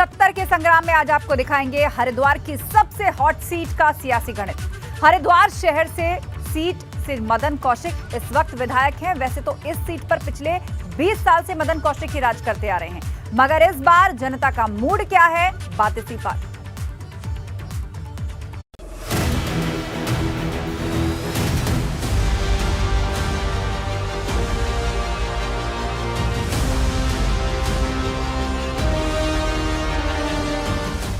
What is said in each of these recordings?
2070 के संग्राम में आज आपको दिखाएंगे हरिद्वार की सबसे हॉट सीट का सियासी गणित। हरिद्वार शहर से सीट से मदन कौशिक इस वक्त विधायक हैं। वैसे तो इस सीट पर पिछले 20 साल से मदन कौशिक ही राज करते आ रहे हैं, मगर इस बार जनता का मूड क्या है, बात इसी पर।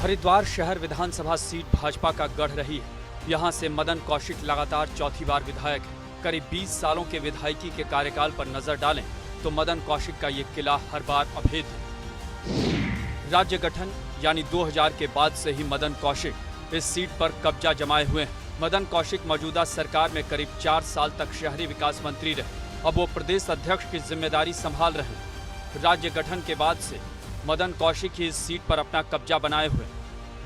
हरिद्वार शहर विधानसभा सीट भाजपा का गढ़ रही है। यहां से मदन कौशिक लगातार चौथी बार विधायक है। करीब 20 सालों के विधायकी के कार्यकाल पर नजर डालें तो मदन कौशिक का ये किला हर बार अभेद है। राज्य गठन यानी 2000 के बाद से ही मदन कौशिक इस सीट पर कब्जा जमाए हुए हैं। मदन कौशिक मौजूदा सरकार में करीब 4 साल तक शहरी विकास मंत्री रहे। अब वो प्रदेश अध्यक्ष की जिम्मेदारी संभाल रहे हैं। राज्य गठन के बाद से मदन कौशिक ही इस सीट पर अपना कब्जा बनाए हुए।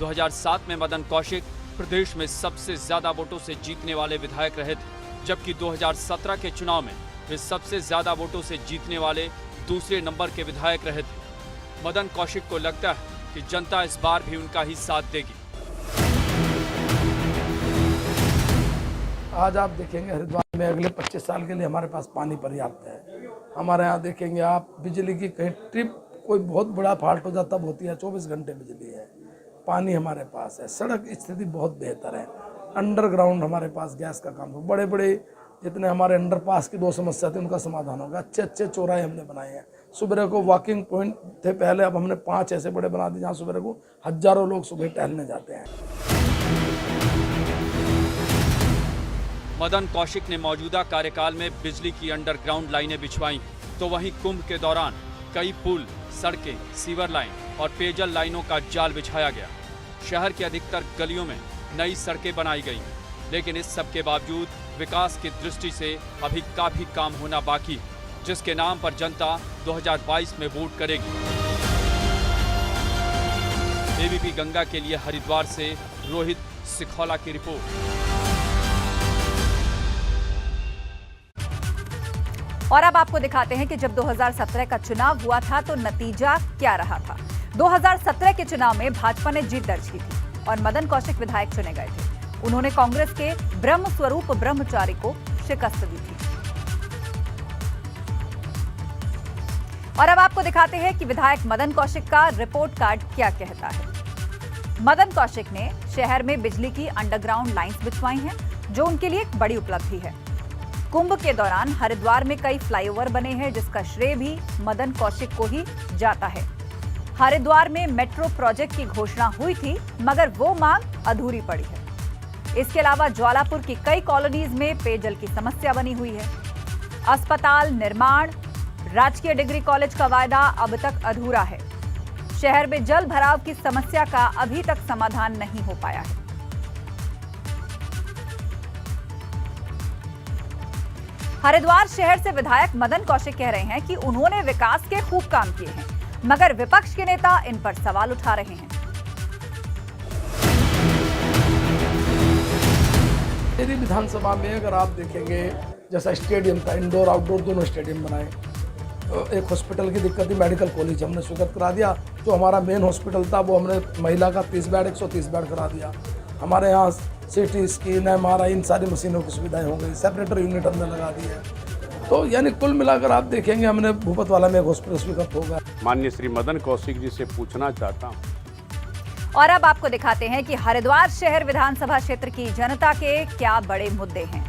2007 में मदन कौशिक प्रदेश में सबसे ज्यादा वोटों से जीतने वाले विधायक रहे थे, जबकि 2017 के चुनाव में वे सबसे ज्यादा वोटों से जीतने वाले दूसरे नंबर के विधायक रहे थे। मदन कौशिक को लगता है कि जनता इस बार भी उनका ही साथ देगी। आज आप देखेंगे हरिद्वार में अगले 25 साल के लिए हमारे पास पानी पर्याप्त है। हमारे यहाँ देखेंगे आप बिजली की कहीं ट्रिप कोई बहुत बड़ा फॉल्ट हो जाता होती है, 24 घंटे बिजली है। पानी हमारे पास है, सड़क स्थिति बहुत बेहतर है। अंडरग्राउंड हमारे पास गैस का काम हो, बड़े बड़े जितने हमारे अंडरपास की 2 समस्या थी उनका समाधान होगा। अच्छे अच्छे चौराहे हमने बनाए हैं। सुबह को वॉकिंग पॉइंट थे पहले, अब हमने 5 ऐसे बड़े बना दिए जहाँ सुबह को हजारों लोग सुबह टहलने जाते हैं। मदन कौशिक ने मौजूदा कार्यकाल में बिजली की अंडरग्राउंड लाइनें बिछवाई, तो वहीं कुंभ के दौरान कई पुल, सड़कें, सीवर लाइन और पेयजल लाइनों का जाल बिछाया गया। शहर की अधिकतर गलियों में नई सड़कें बनाई गई, लेकिन इस सब के बावजूद विकास की दृष्टि से अभी काफी काम होना बाकी है, जिसके नाम पर जनता 2022 में वोट करेगी। एबीपी गंगा के लिए हरिद्वार से रोहित सिखौला की रिपोर्ट। और अब आपको दिखाते हैं कि जब 2017 का चुनाव हुआ था तो नतीजा क्या रहा था। 2017 के चुनाव में भाजपा ने जीत दर्ज की थी और मदन कौशिक विधायक चुने गए थे। उन्होंने कांग्रेस के ब्रह्म स्वरूप ब्रह्मचारी को शिकस्त दी थी। और अब आपको दिखाते हैं कि विधायक मदन कौशिक का रिपोर्ट कार्ड क्या कहता है। मदन कौशिक ने शहर में बिजली की अंडरग्राउंड लाइंस बिछवाई हैं, जो उनके लिए एक बड़ी उपलब्धि है। कुंभ के दौरान हरिद्वार में कई फ्लाईओवर बने हैं, जिसका श्रेय भी मदन कौशिक को ही जाता है। हरिद्वार में मेट्रो प्रोजेक्ट की घोषणा हुई थी, मगर वो मांग अधूरी पड़ी है। इसके अलावा ज्वालापुर की कई कॉलोनीज में पेयजल की समस्या बनी हुई है। अस्पताल निर्माण, राजकीय डिग्री कॉलेज का वायदा अब तक अधूरा है। शहर में जल भराव की समस्या का अभी तक समाधान नहीं हो पाया है। हरिद्वार शहर से विधायक मदन कौशिक कह रहे हैं कि उन्होंने विकास के खूब काम किए हैं, मगर विपक्ष के नेता इन पर सवाल उठा रहे हैं। मेरी विधानसभा में अगर आप देखेंगे, जैसा स्टेडियम था, इंडोर आउटडोर दोनों स्टेडियम बनाए। एक हॉस्पिटल की दिक्कत थी, मेडिकल कॉलेज हमने स्वीकृत करा दिया। जो हमारा मेन हॉस्पिटल था वो हमने महिला का 30 बेड 130 बेड करा दिया। हमारे यहाँ सिटी स्कैन, MRI, इन सारी मशीनों की सुविधाएं हो गई। सेपरेटर यूनिट हमने लगा दी है। तो यानी कुल मिलाकर आप देखेंगे हमने भूपत वाला में एक हॉस्पिटल स्वीकृत होगा। माननीय श्री मदन कौशिक जी से पूछना चाहता हूँ। और अब आपको दिखाते हैं कि हरिद्वार शहर विधानसभा क्षेत्र की जनता के क्या बड़े मुद्दे हैं।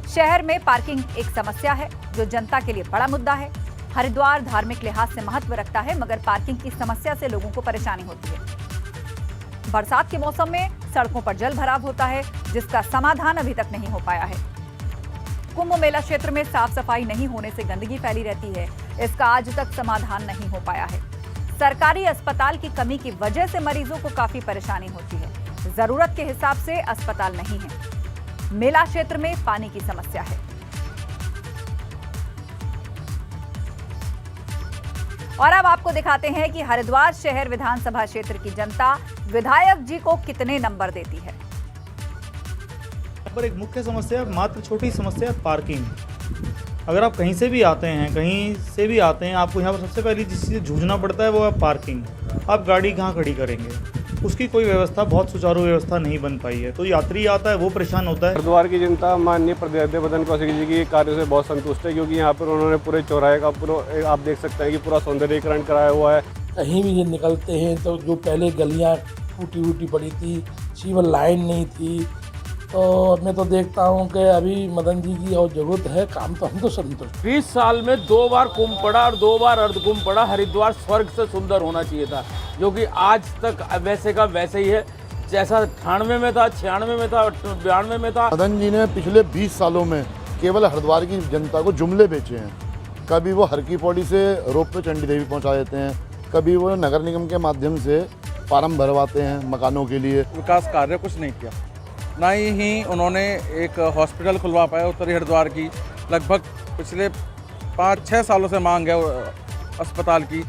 शहर में पार्किंग एक समस्या है, जो जनता के लिए बड़ा मुद्दा है। हरिद्वार धार्मिक लिहाज से महत्व रखता है, मगर पार्किंग की समस्या से लोगों को परेशानी होती है। बरसात के मौसम में सड़कों पर जल भराव होता है, जिसका समाधान अभी तक नहीं हो पाया है। कुंभ मेला क्षेत्र में साफ सफाई नहीं होने से गंदगी फैली रहती है, इसका आज तक समाधान नहीं हो पाया है। सरकारी अस्पताल की कमी की वजह से मरीजों को काफी परेशानी होती है। जरूरत के हिसाब से अस्पताल नहीं है। मेला क्षेत्र में पानी की समस्या है। और अब आपको दिखाते हैं कि हरिद्वार शहर विधानसभा क्षेत्र की जनता विधायक जी को कितने नंबर देती है। यहाँ पर एक मुख्य समस्या, मात्र छोटी समस्या, पार्किंग। अगर आप कहीं से भी आते हैं, आपको यहाँ पर सबसे पहली जिस चीज़ से जूझना पड़ता है वो है पार्किंग। आप गाड़ी कहाँ खड़ी करेंगे? उसकी कोई व्यवस्था, बहुत सुचारू व्यवस्था नहीं बन पाई है। तो यात्री आता है वो परेशान होता है। हरिद्वार की जनता माननीय प्रदेशाध्यक्ष मदन कौशिक जी के कार्यों से बहुत संतुष्ट है, क्योंकि यहाँ पर उन्होंने पूरे चौराहे का पूरा आप देख सकते हैं कि पूरा सौंदर्यीकरण कराया हुआ है। कहीं भी ये निकलते हैं तो जो पहले गलियाँ टूटी फूटी पड़ी थी, सीवर लाइन नहीं थी, तो मैं तो देखता हूँ कि अभी मदन जी की और जरूरत है, काम तो हम तो संतुष्ट। 20 साल में 2 बार कुंभ पड़ा और 2 बार अर्ध कुंभ पड़ा। हरिद्वार स्वर्ग से सुंदर होना चाहिए था, जो कि आज तक वैसे का वैसे ही है, जैसा 98 में था, 96 में था, 92 में था। मदन जी ने पिछले 20 सालों में केवल हरिद्वार की जनता को जुमले बेचे हैं। कभी वो हर की पौड़ी से रोप पे चंडी देवी पहुंचा देते हैं, कभी वो नगर निगम के माध्यम से फार्म भरवाते हैं मकानों के लिए। विकास कार्य कुछ नहीं किया, ना ही उन्होंने एक हॉस्पिटल खुलवा पाया उत्तरी हरिद्वार की। लगभग पिछले 5-6 सालों से मांग है अस्पताल की।